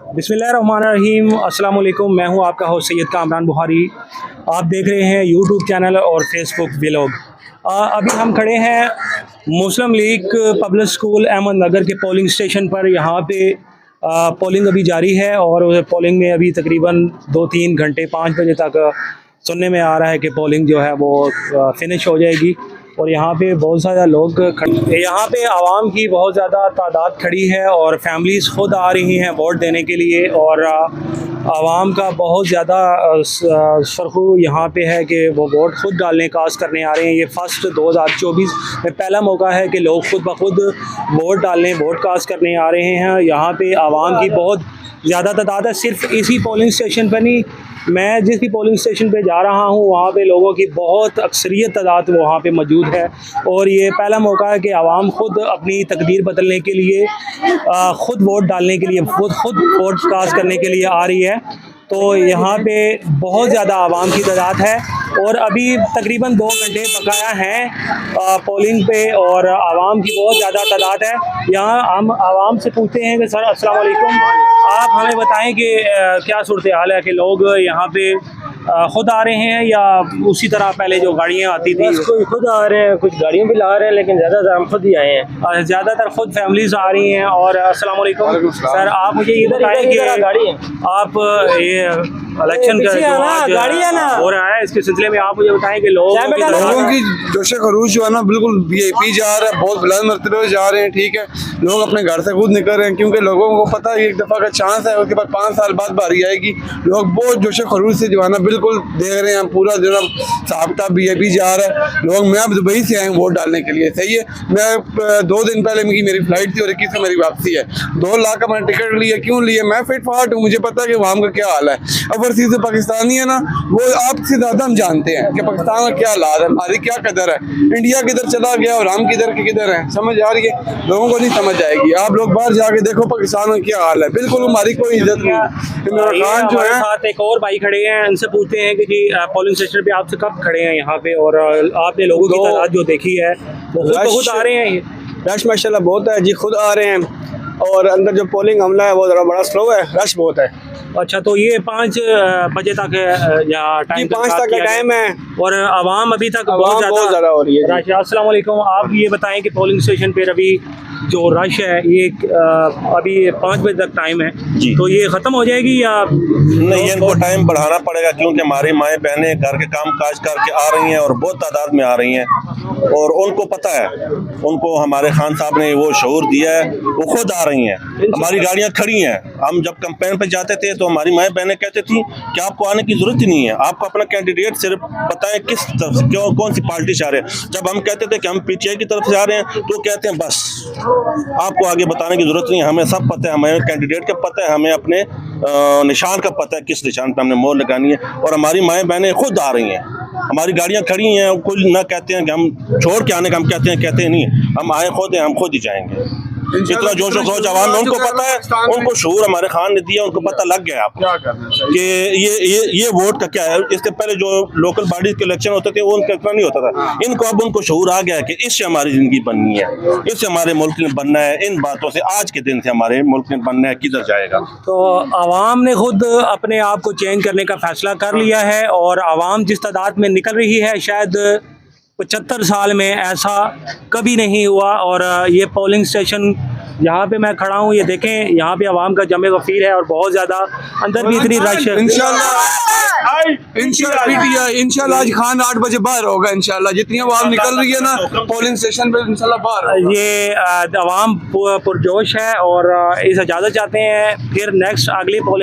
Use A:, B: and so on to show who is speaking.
A: बिस्मिल्लाहिर्रहमानिर्रहीम, अस्सलाम वालेकुम। मैं हूं आपका होस्ट सैयद कामरान बुखारी। आप देख रहे हैं यूट्यूब चैनल और फेसबुक व्लॉग। अभी हम खड़े हैं मुस्लिम लीग पब्लिक स्कूल अहमद नगर के पोलिंग स्टेशन पर। यहाँ पे पोलिंग अभी जारी है और पोलिंग में अभी तकरीबन 2-3 घंटे 5 बजे तक सुनने में आ रहा है कि पोलिंग जो है वो फिनिश हो जाएगी। और यहाँ पे बहुत सारे लोग यहाँ पे आवाम की बहुत ज़्यादा तादाद खड़ी है और फैमिलीज़ खुद आ रही हैं वोट देने के लिए। और आवाम का बहुत ज़्यादा सरखू यहाँ पे है कि वो वोट खुद डालने कास्ट करने आ रहे हैं। ये फर्स्ट 2024 में पहला मौका है कि लोग खुद ब खुद वोट डालने वोट कास्ट करने आ रहे हैं। यहाँ पे आवाम की बहुत ज़्यादा तादाद है। सिर्फ इसी पोलिंग स्टेशन पर नहीं, मैं जिस भी पोलिंग स्टेशन पे जा रहा हूँ वहाँ पे लोगों की बहुत अक्सरियत तादाद वहाँ पे मौजूद है। और ये पहला मौका है कि आवाम खुद अपनी तकदीर बदलने के लिए खुद वोट डालने के लिए खुद वोट कास्ट करने के लिए आ रही है। तो यहाँ पे बहुत ज़्यादा आवाम की तादाद है और अभी तकरीबन 2 घंटे बकाया हैं पोलिंग पे और आवाम की बहुत ज़्यादा तादाद है। यहाँ हम आवाम से पूछते हैं कि सर अस्सलाम वालेकुम, आप हमें बताएं कि क्या सूरत हाल है कि लोग यहाँ पे खुद आ रहे हैं या उसी तरह पहले जो गाड़ियाँ आती थी?
B: कोई खुद आ रहे हैं, कुछ गाड़ियों भी ला रहे हैं, लेकिन ज़्यादातर हम खुद ही आए हैं।
A: ज़्यादातर खुद फैमिलीज आ रही हैं। और अस्सलाम वालेकुम सर, आप मुझे ये बताएं कि आप ये इलेक्शन का
B: गाड़ी है ना
A: हो रहा है, इसके सिलसिले में आप मुझे बताएं कि लोगों
C: की जोश खरूश जो है ना बिल्कुल वीआईपी जा रहा है, बहुत बुलंद मरतबे जा रहे हैं। ठीक है, लोग अपने घर से खुद निकल रहे हैं क्योंकि लोगों को पता है एक दफ़ा का चांस है, उसके बाद 5 साल बाद बारी आएगी। लोग बहुत जोश खरूश से जो है ना बिल्कुल देख रहे हैं, पूरा जो है साहबता वीआईपी जा रहा है। लोग मैं अब दुबई से आए वोट डालने के लिए। सही है, मैं 2 दिन पहले मेरी फ्लाइट थी और 21 को मेरी वापसी है। 2 लाख का मैंने टिकट लिया। क्यों लिया? मैं फिट फाट हूँ, मुझे पता है कि वहाँ का क्या हाल है। ओवरसीज पाकिस्तानी है ना, वो आपसे ज़्यादा हम जानते हैं कि पाकिस्तान का क्या हालात है, हमारी क्या कदर है, इंडिया किधर चला गया और हम किधर के किधर हैं। समझ आ रही है? लोगों को नहीं समझ आएगी। आप लोग बाहर जाके देखो पाकिस्तान में क्या हाल है, बिल्कुल हमारी कोई इज्जत नहीं। इमरान खान जो है,
A: साथ एक और भाई खड़े हैं, इनसे पूछते हैं कि जी पोलिंग स्टेशन पे आपसे कब खड़े हैं यहाँ पे और आपने लोगों की तादाद जो देखी है वो खुद आ रहे हैं?
B: रश माशाल्लाह बहुत है जी, खुद आ रहे हैं। और अंदर जो पोलिंग हमला है वो ज़रा बड़ा स्लो है, रश बहुत है।
A: अच्छा, तो ये 5 बजे तक या टाइम
B: 5 तक का टाइम है
A: और आवाम अभी तक
B: बहुत ज़्यादा हो रही है।
A: अस्सलाम वालेकुम, आप ये बताएं कि पोलिंग स्टेशन पे अभी जो रश है ये अभी 5 बजे तक टाइम है, तो ये ख़त्म हो जाएगी या
D: नहीं? इनको टाइम बढ़ाना पड़ेगा क्योंकि हमारी माएँ बहनें घर के काम काज करके आ रही हैं और बहुत तादाद में आ रही हैं और उनको पता है, उनको हमारे खान साहब ने वो शऊर दिया है, वो खुद आ रही हैं। हमारी गाड़ियाँ खड़ी हैं। हम जब कैंपेन पे जाते थे तो हमारी माएँ बहनें कहती थी कि आपको आने की जरूरत ही नहीं है, आपको अपना कैंडिडेट सिर्फ पता है किस तरफ से कौन सी पार्टी से आ रहे हैं। जब हम कहते थे कि हम पीटीआई की तरफ से आ रहे हैं तो कहते हैं बस आपको आगे बताने की जरूरत नहीं है, हमें सब पता है, हमें कैंडिडेट का पता है, हमें अपने निशान का पता है, किस निशान पर हमने मोहर लगानी है। और हमारी माएँ बहनें खुद आ रही हैं, हमारी गाड़ियाँ खड़ी हैं। कोई ना कहते हैं कि हम छोड़ के आने का, हम कहते हैं नहीं, हम आए खुद हैं, हम खुद ही जाएंगे। इतना जोश और खरोश आवाम में, उनको पता है, उनको शऊर हमारे खान ने दिया, उनको पता लग गया आपको कि ये वोट का क्या है। इससे पहले जो लोकल बॉडीज के इलेक्शन होते थे वो उनका इतना नहीं होता था। इनको अब उनको शऊर आ गया कि इससे हमारी जिंदगी बननी है, इससे हमारे मुल्क ने बनना है, इन बातों से आज के दिन से हमारे मुल्क ने बनना है, किधर जाएगा।
A: तो आवाम ने खुद अपने आप को चेंज करने का फैसला कर लिया है और आवाम जिस तादाद में निकल रही है शायद 75 साल में ऐसा कभी नहीं हुआ। और ये पोलिंग स्टेशन यहाँ पे मैं खड़ा हूँ, ये देखें, यहाँ पे आवाम का जमे वफीर है और बहुत ज़्यादा अंदर भी इतनी रश है।
C: इंशाल्लाह आज खान 8 बजे बाहर होगा। इंशाल्लाह जितनी आवाम निकल रही है ना पोलिंग स्टेशन पे इंशाल्लाह बाहर।
A: ये आवाम पुरजोश है और इस इजाज़त चाहते हैं फिर नेक्स्ट अगली पोलिंग